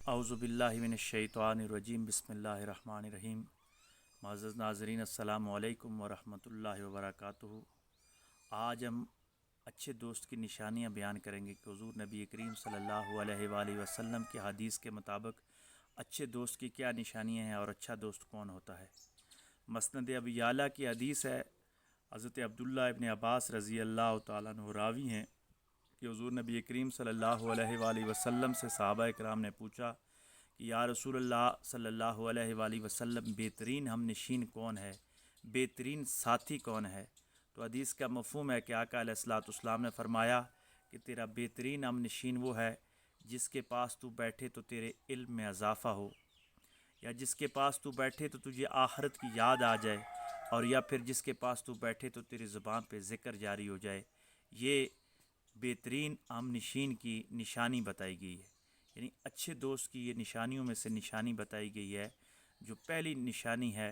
اعوذ باللہ من الشیطان الرجیم بسم اللہ الرحمن الرحیم۔ معزز ناظرین السلام علیکم ورحمۃ اللہ وبرکاتہ۔ آج ہم اچھے دوست کی نشانیاں بیان کریں گے کہ حضور نبی کریم صلی اللہ علیہ وآلہ وسلم کی حدیث کے مطابق اچھے دوست کی کیا نشانیاں ہیں اور اچھا دوست کون ہوتا ہے۔ مسند ابی یعلا کی حدیث ہے، حضرت عبداللہ ابن عباس رضی اللہ تعالیٰ عنہ راوی ہیں کہ حضور نبی کریم صلی اللہ علیہ وآلہ وسلم سے صحابہ کرام نے پوچھا کہ یا رسول اللہ صلی اللہ علیہ وآلہ وسلم، بہترین ہم نشین کون ہے، بہترین ساتھی کون ہے؟ تو حدیث کا مفہوم ہے کہ آقا علیہ الصلوۃ والسلام نے فرمایا کہ تیرا بہترین ہم نشین وہ ہے جس کے پاس تو بیٹھے تو تیرے علم میں اضافہ ہو، یا جس کے پاس تو بیٹھے تو تجھے آخرت کی یاد آ جائے، اور یا پھر جس کے پاس تو بیٹھے تو تیری زبان پہ ذکر جاری ہو جائے۔ یہ بہترین ہم نشین کی نشانی بتائی گئی ہے، یعنی اچھے دوست کی یہ نشانیوں میں سے نشانی بتائی گئی ہے۔ جو پہلی نشانی ہے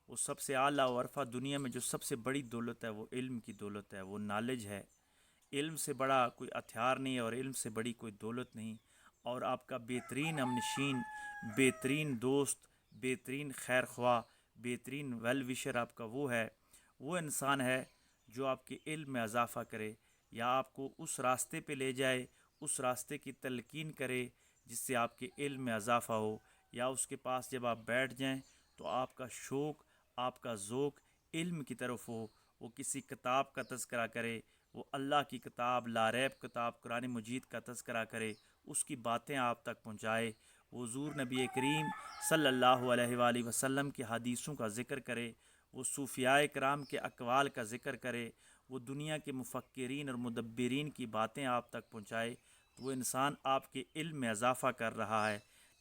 وہ سب سے اعلیٰ و عرفہ، دنیا میں جو سب سے بڑی دولت ہے وہ علم کی دولت ہے، وہ نالج ہے۔ علم سے بڑا کوئی ہتھیار نہیں ہے اور علم سے بڑی کوئی دولت نہیں۔ اور آپ کا بہترین ہم نشین، بہترین دوست، بہترین خیر خواہ، بہترین ویل وشر آپ کا وہ انسان ہے جو آپ کے علم میں اضافہ کرے، یا آپ کو اس راستے پہ لے جائے، اس راستے کی تلقین کرے جس سے آپ کے علم میں اضافہ ہو، یا اس کے پاس جب آپ بیٹھ جائیں تو آپ کا شوق، آپ کا ذوق علم کی طرف ہو، وہ کسی کتاب کا تذکرہ کرے، وہ اللہ کی کتاب، لا ریب کتاب قرآن مجید کا تذکرہ کرے، اس کی باتیں آپ تک پہنچائے، وہ حضور نبی کریم صلی اللہ علیہ وآلہ وسلم کی حدیثوں کا ذکر کرے، وہ صوفیاء کرام کے اقوال کا ذکر کرے، وہ دنیا کے مفکرین اور مدبرین کی باتیں آپ تک پہنچائے، تو وہ انسان آپ کے علم میں اضافہ کر رہا ہے۔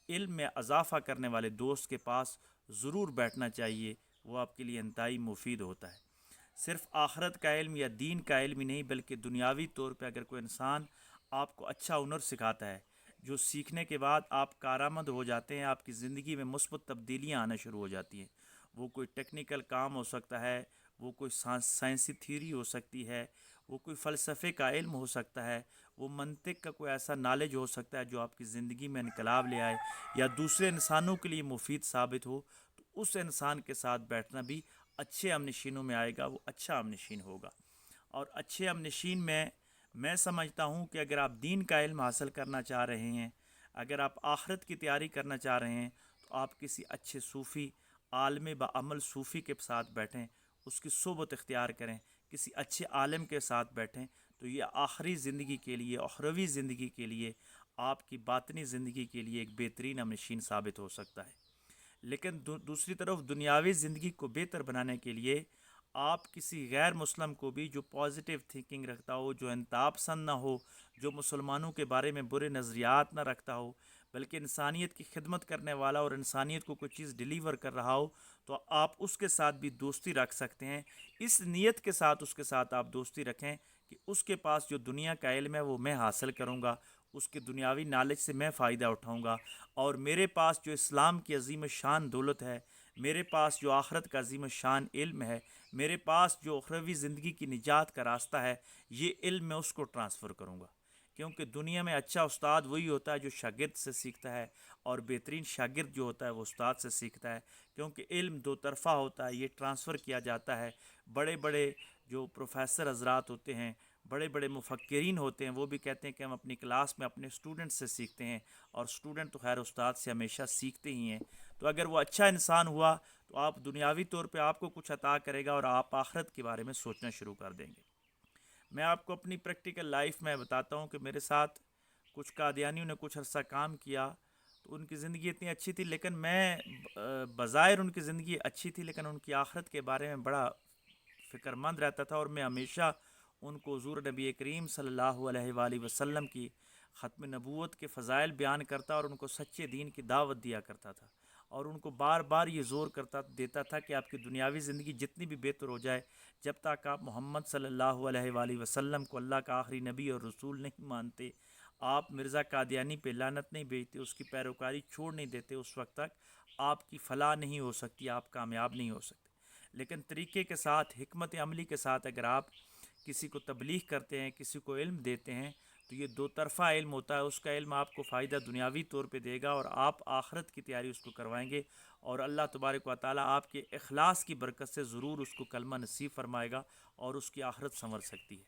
علم میں اضافہ کرنے والے دوست کے پاس ضرور بیٹھنا چاہیے، وہ آپ کے لیے انتہائی مفید ہوتا ہے۔ صرف آخرت کا علم یا دین کا علم ہی نہیں، بلکہ دنیاوی طور پہ اگر کوئی انسان آپ کو اچھا ہنر سکھاتا ہے، جو سیکھنے کے بعد آپ کارآمد ہو جاتے ہیں، آپ کی زندگی میں مثبت تبدیلیاں آنا شروع ہو جاتی ہیں، وہ کوئی ٹیکنیکل کام ہو سکتا ہے، وہ کوئی سائنسی تھیوری ہو سکتی ہے، وہ کوئی فلسفے کا علم ہو سکتا ہے، وہ منطق کا کوئی ایسا نالج ہو سکتا ہے جو آپ کی زندگی میں انقلاب لے آئے یا دوسرے انسانوں کے لیے مفید ثابت ہو، تو اس انسان کے ساتھ بیٹھنا بھی اچھے ہم نشینوں میں آئے گا، وہ اچھا ہم نشین ہوگا۔ اور اچھے ہم نشین میں سمجھتا ہوں کہ اگر آپ دین کا علم حاصل کرنا چاہ رہے ہیں، اگر آپ آخرت کی تیاری کرنا چاہ رہے ہیں، تو آپ کسی اچھے صوفی، عالم بعمل صوفی کے ساتھ بیٹھیں، اس کی صحبت اختیار کریں، کسی اچھے عالم کے ساتھ بیٹھیں، تو یہ آخری زندگی کے لیے، اخروی زندگی کے لیے، آپ کی باطنی زندگی کے لیے ایک بہترین ہم نشین ثابت ہو سکتا ہے۔ لیکن دوسری طرف دنیاوی زندگی کو بہتر بنانے کے لیے آپ کسی غیر مسلم کو بھی، جو پازیٹیو تھنکنگ رکھتا ہو، جو انتہا پسند نہ ہو، جو مسلمانوں کے بارے میں برے نظریات نہ رکھتا ہو، بلکہ انسانیت کی خدمت کرنے والا اور انسانیت کو کوئی چیز ڈیلیور کر رہا ہو، تو آپ اس کے ساتھ بھی دوستی رکھ سکتے ہیں۔ اس نیت کے ساتھ اس کے ساتھ آپ دوستی رکھیں کہ اس کے پاس جو دنیا کا علم ہے وہ میں حاصل کروں گا، اس کے دنیاوی نالج سے میں فائدہ اٹھاؤں گا، اور میرے پاس جو اسلام کی عظیم شان دولت ہے، میرے پاس جو آخرت کا عظیم شان علم ہے، میرے پاس جو اخروی زندگی کی نجات کا راستہ ہے، یہ علم میں اس کو ٹرانسفر کروں گا۔ کیونکہ دنیا میں اچھا استاد وہی ہوتا ہے جو شاگرد سے سیکھتا ہے، اور بہترین شاگرد جو ہوتا ہے وہ استاد سے سیکھتا ہے، کیونکہ علم دو طرفہ ہوتا ہے، یہ ٹرانسفر کیا جاتا ہے۔ بڑے بڑے جو پروفیسر حضرات ہوتے ہیں، بڑے بڑے مفکرین ہوتے ہیں، وہ بھی کہتے ہیں کہ ہم اپنی کلاس میں اپنے اسٹوڈنٹ سے سیکھتے ہیں، اور اسٹوڈنٹ تو خیر استاد سے ہمیشہ سیکھتے ہی ہیں۔ تو اگر وہ اچھا انسان ہوا تو آپ دنیاوی طور پہ آپ کو کچھ عطا کرے گا، اور آپ آخرت کے بارے میں سوچنا شروع کر دیں گے۔ میں آپ کو اپنی پریکٹیکل لائف میں بتاتا ہوں کہ میرے ساتھ کچھ قادیانیوں نے کچھ عرصہ کام کیا، تو ان کی زندگی اتنی اچھی تھی، لیکن میں بظاہر ان کی زندگی اچھی تھی، لیکن ان کی آخرت کے بارے میں بڑا فکر مند رہتا تھا، اور میں ہمیشہ ان کو حضور نبی کریم صلی اللہ علیہ وآلہ وسلم کی ختم نبوت کے فضائل بیان کرتا اور ان کو سچے دین کی دعوت دیا کرتا تھا، اور ان کو بار بار یہ زور دیتا تھا کہ آپ کی دنیاوی زندگی جتنی بھی بہتر ہو جائے، جب تک آپ محمد صلی اللہ علیہ وآلہ وسلم کو اللہ کا آخری نبی اور رسول نہیں مانتے، آپ مرزا قادیانی پہ لعنت نہیں بھیجتے، اس کی پیروکاری چھوڑ نہیں دیتے، اس وقت تک آپ کی فلاح نہیں ہو سکتی، آپ کامیاب نہیں ہو سکتے۔ لیکن طریقے کے ساتھ، حکمت عملی کے ساتھ اگر آپ کسی کو تبلیغ کرتے ہیں، کسی کو علم دیتے ہیں، تو یہ دو طرفہ علم ہوتا ہے. اس کا علم آپ کو فائدہ دنیاوی طور پہ دے گا اور آپ آخرت کی تیاری اس کو کروائیں گے، اور اللہ تبارک و تعالیٰ آپ کے اخلاص کی برکت سے ضرور اس کو کلمہ نصیب فرمائے گا اور اس کی آخرت سنور سکتی ہے.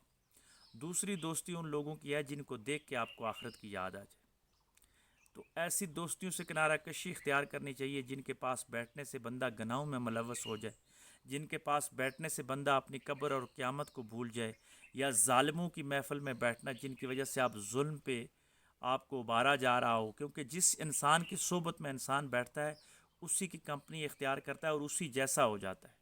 دوسری دوستی ان لوگوں کی ہے جن کو دیکھ کے آپ کو آخرت کی یاد آ جائے. تو ایسی دوستیوں سے کنارہ کشی اختیار کرنی چاہیے جن کے پاس بیٹھنے سے بندہ گناہوں میں ملوث ہو جائے، جن کے پاس بیٹھنے سے بندہ اپنی قبر اور قیامت کو بھول جائے، یا ظالموں کی محفل میں بیٹھنا جن کی وجہ سے آپ ظلم پہ آپ کو ابھارا جا رہا ہو. کیونکہ جس انسان کی صحبت میں انسان بیٹھتا ہے اسی کی کمپنی اختیار کرتا ہے اور اسی جیسا ہو جاتا ہے.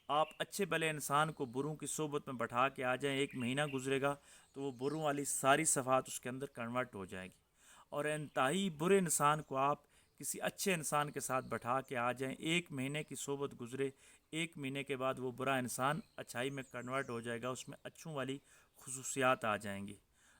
آپ اچھے بھلے انسان کو بروں کی صحبت میں بٹھا کے آ جائیں، ایک مہینہ گزرے گا تو وہ بروں والی ساری صفات اس کے اندر کنورٹ ہو جائیں گی. اور انتہائی برے انسان کو آپ کسی اچھے انسان کے ساتھ بٹھا کے آ جائیں، ایک مہینے کی صحبت گزرے، ایک مہینے کے بعد وہ برا انسان اچھائی میں کنورٹ ہو جائے گا، اس میں اچھوں والی خصوصیات آ جائیں گی.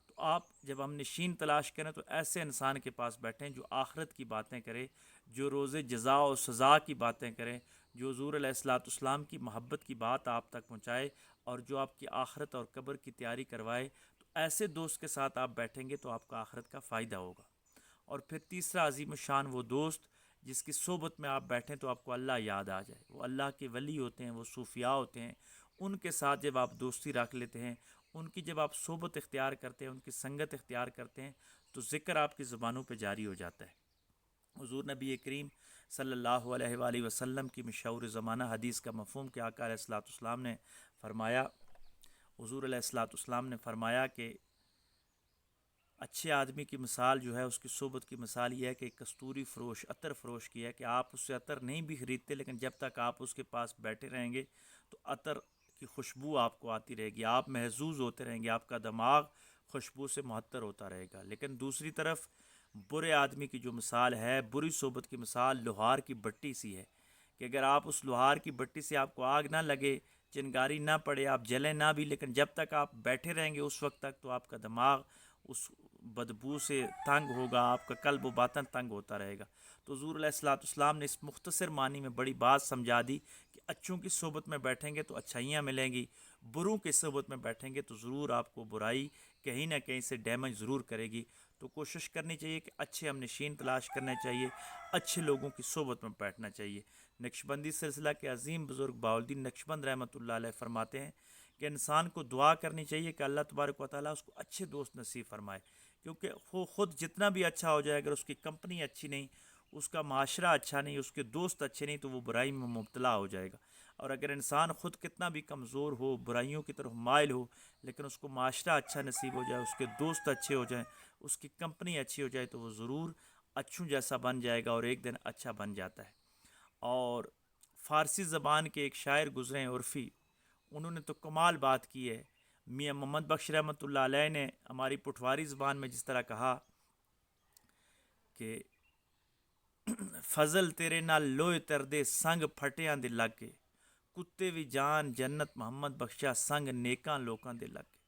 تو آپ جب ہم نشین تلاش کریں تو ایسے انسان کے پاس بیٹھیں جو آخرت کی باتیں کرے، جو روز جزا و سزا کی باتیں کریں، جو حضور علیہ الصلوۃ والسلام کی محبت کی بات آپ تک پہنچائے اور جو آپ کی آخرت اور قبر کی تیاری کروائے. تو ایسے دوست کے ساتھ آپ بیٹھیں گے تو آپ کا آخرت کا فائدہ ہوگا. اور پھر تیسرا عظیم الشان وہ دوست جس کی صحبت میں آپ بیٹھیں تو آپ کو اللہ یاد آ جائے. وہ اللہ کے ولی ہوتے ہیں، وہ صوفیاء ہوتے ہیں. ان کے ساتھ جب آپ دوستی رکھ لیتے ہیں، ان کی جب آپ صحبت اختیار کرتے ہیں، ان کی سنگت اختیار کرتے ہیں، تو ذکر آپ کی زبانوں پہ جاری ہو جاتا ہے. حضور نبی کریم صلی اللہ علیہ وآلہ وسلم کی مشہور زمانہ حدیث کا مفہوم کہ آقا علیہ الصلوۃ والسلام نے فرمایا، حضور علیہ الصلوۃ والسلام نے فرمایا کہ اچھے آدمی کی مثال جو ہے، اس کی صحبت کی مثال یہ ہے کہ کستوری فروش، عطر فروش کی ہے، کہ آپ اس سے عطر نہیں بھی خریدتے لیکن جب تک آپ اس کے پاس بیٹھے رہیں گے تو عطر کی خوشبو آپ کو آتی رہے گی، آپ محظوظ ہوتے رہیں گے، آپ کا دماغ خوشبو سے معطر ہوتا رہے گا. لیکن دوسری طرف برے آدمی کی جو مثال ہے، بری صحبت کی مثال لوہار کی بٹی سی ہے، کہ اگر آپ اس لوہار کی بٹی سے آپ کو آگ نہ لگے، چنگاری نہ پڑے، آپ جلیں نہ بھی، لیکن جب تک آپ بیٹھے رہیں گے اس وقت تک تو آپ کا دماغ اس بدبو سے تنگ ہوگا، آپ کا قلب و باطن تنگ ہوتا رہے گا. تو حضور علیہ الصلوۃ والسلام نے اس مختصر معنی میں بڑی بات سمجھا دی کہ اچھوں کی صحبت میں بیٹھیں گے تو اچھائیاں ملیں گی، بروں کی صحبت میں بیٹھیں گے تو ضرور آپ کو برائی کہیں نہ کہیں سے ڈیمیج ضرور کرے گی. تو کوشش کرنی چاہیے کہ اچھے ہم نشین تلاش کرنے چاہیے، اچھے لوگوں کی صحبت میں بیٹھنا چاہیے. نقشبندی سلسلہ کے عظیم بزرگ بہاؤالدین نقشبند رحمۃ اللہ علیہ فرماتے ہیں کہ انسان کو دعا کرنی چاہیے کہ اللہ تبارک و تعالیٰ اس کو اچھے دوست نصیب فرمائے. کیونکہ وہ خود جتنا بھی اچھا ہو جائے، اگر اس کی کمپنی اچھی نہیں، اس کا معاشرہ اچھا نہیں، اس کے دوست اچھے نہیں، تو وہ برائی میں مبتلا ہو جائے گا. اور اگر انسان خود کتنا بھی کمزور ہو، برائیوں کی طرف مائل ہو، لیکن اس کو معاشرہ اچھا نصیب ہو جائے، اس کے دوست اچھے ہو جائیں، اس کی کمپنی اچھی ہو جائے، تو وہ ضرور اچھوں جیسا بن جائے گا اور ایک دن اچھا بن جاتا ہے. اور فارسی زبان کے ایک شاعر گزرے ہیں عرفی، انہوں نے تو کمال بات کی ہے. میاں محمد بخش رحمۃ اللہ علیہ نے ہماری پٹھواری زبان میں جس طرح کہا کہ فضل تیرے نال لوئے تردے سنگ پھٹیاں دے لگ کے، کتے بھی جان جنت محمد بخشا سنگ نیکاں لوکاں دے لگ کے.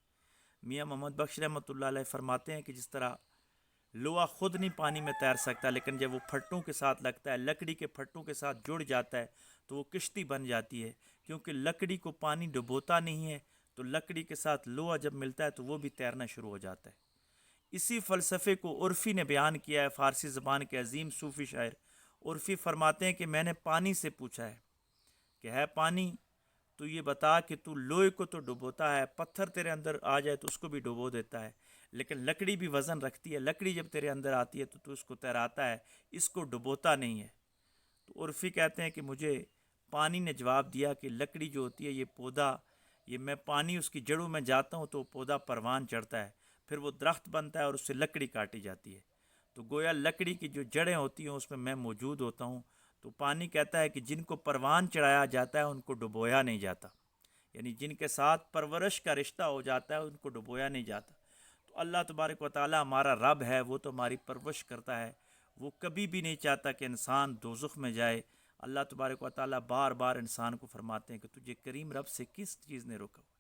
میاں محمد بخش رحمۃ اللہ علیہ فرماتے ہیں کہ جس طرح لوہا خود نہیں پانی میں تیر سکتا، لیکن جب وہ پھٹوں کے ساتھ لگتا ہے، لکڑی کے پھٹوں کے ساتھ جڑ جاتا ہے تو وہ کشتی بن جاتی ہے. کیونکہ لکڑی کو پانی ڈبوتا نہیں ہے، تو لکڑی کے ساتھ لوہا جب ملتا ہے تو وہ بھی تیرنا شروع ہو جاتا ہے. اسی فلسفے کو عرفی نے بیان کیا ہے، فارسی زبان کے عظیم صوفی شاعر عرفی فرماتے ہیں کہ میں نے پانی سے پوچھا ہے کہ ہے پانی، تو یہ بتا کہ تو لوہے کو تو ڈبوتا ہے، پتھر تیرے اندر آ جائے تو اس کو بھی ڈبو دیتا ہے، لیکن لکڑی بھی وزن رکھتی ہے، لکڑی جب تیرے اندر آتی ہے تو تو اس کو تیراتا ہے، اس کو ڈبوتا نہیں ہے. تو عرفی کہتے ہیں کہ مجھے پانی نے جواب دیا کہ لکڑی جو ہوتی ہے یہ پودا، یہ میں پانی اس کی جڑوں میں جاتا ہوں تو پودا پروان چڑھتا ہے، پھر وہ درخت بنتا ہے اور اس سے لکڑی کاٹی جاتی ہے. تو گویا لکڑی کی جو جڑیں ہوتی ہیں اس میں موجود ہوتا ہوں. تو پانی کہتا ہے کہ جن کو پروان چڑھایا جاتا ہے ان کو ڈبویا نہیں جاتا، یعنی جن کے ساتھ پرورش کا رشتہ ہو جاتا ہے ان کو ڈبویا نہیں جاتا. تو اللہ تبارک و تعالیٰ ہمارا رب ہے، وہ تو ہماری پرورش کرتا ہے، وہ کبھی بھی نہیں چاہتا کہ انسان دوزخ میں جائے. اللہ تبارک و تعالیٰ بار بار انسان کو فرماتے ہیں کہ تجھے کریم رب سے کس چیز نے روکا ہوا ہے،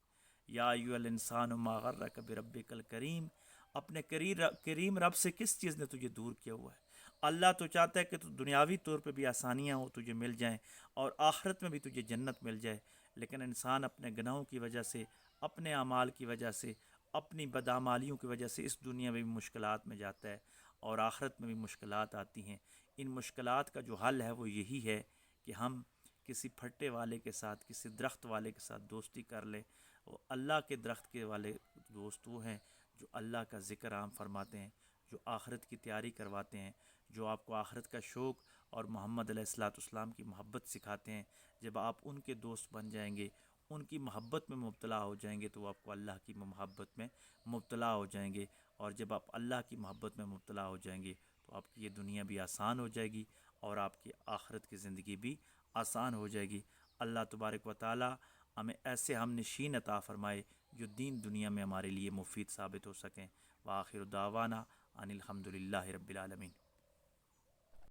یا ایھا الانسان ما غرک بربک الکریم، اپنے کریم رب سے کس چیز نے تجھے دور کیا ہوا ہے. اللہ تو چاہتا ہے کہ تو دنیاوی طور پہ بھی آسانیاں ہو تجھے مل جائیں اور آخرت میں بھی تجھے جنت مل جائے، لیکن انسان اپنے گناہوں کی وجہ سے، اپنے اعمال کی وجہ سے، اپنی بدعمالیوں کی وجہ سے اس دنیا میں بھی مشکلات میں جاتا ہے اور آخرت میں بھی مشکلات آتی ہیں۔ ان مشکلات کا جو حل ہے وہ یہی ہے کہ ہم کسی پھٹے والے کے ساتھ، کسی درخت والے کے ساتھ دوستی کر لیں۔ وہ اللہ کے درخت کے والے دوست وہ ہیں جو اللہ کا ذکر عام فرماتے ہیں، جو آخرت کی تیاری کرواتے ہیں، جو آپ کو آخرت کا شوق اور محمد علیہ السلام کی محبت سکھاتے ہیں۔ جب آپ ان کے دوست بن جائیں گے، ان کی محبت میں مبتلا ہو جائیں گے، تو وہ آپ کو اللہ کی محبت میں مبتلا ہو جائیں گے، اور جب آپ اللہ کی محبت میں مبتلا ہو جائیں گے تو آپ کی یہ دنیا بھی آسان ہو جائے گی اور آپ کی آخرت کی زندگی بھی آسان ہو جائے گی۔ اللہ تبارک و تعالی ہمیں ایسے ہم نشین عطا فرمائے جو دین دنیا میں ہمارے لیے مفید ثابت ہو سکیں۔ وآخر دعوانا ان الحمد للہ رب العالمین۔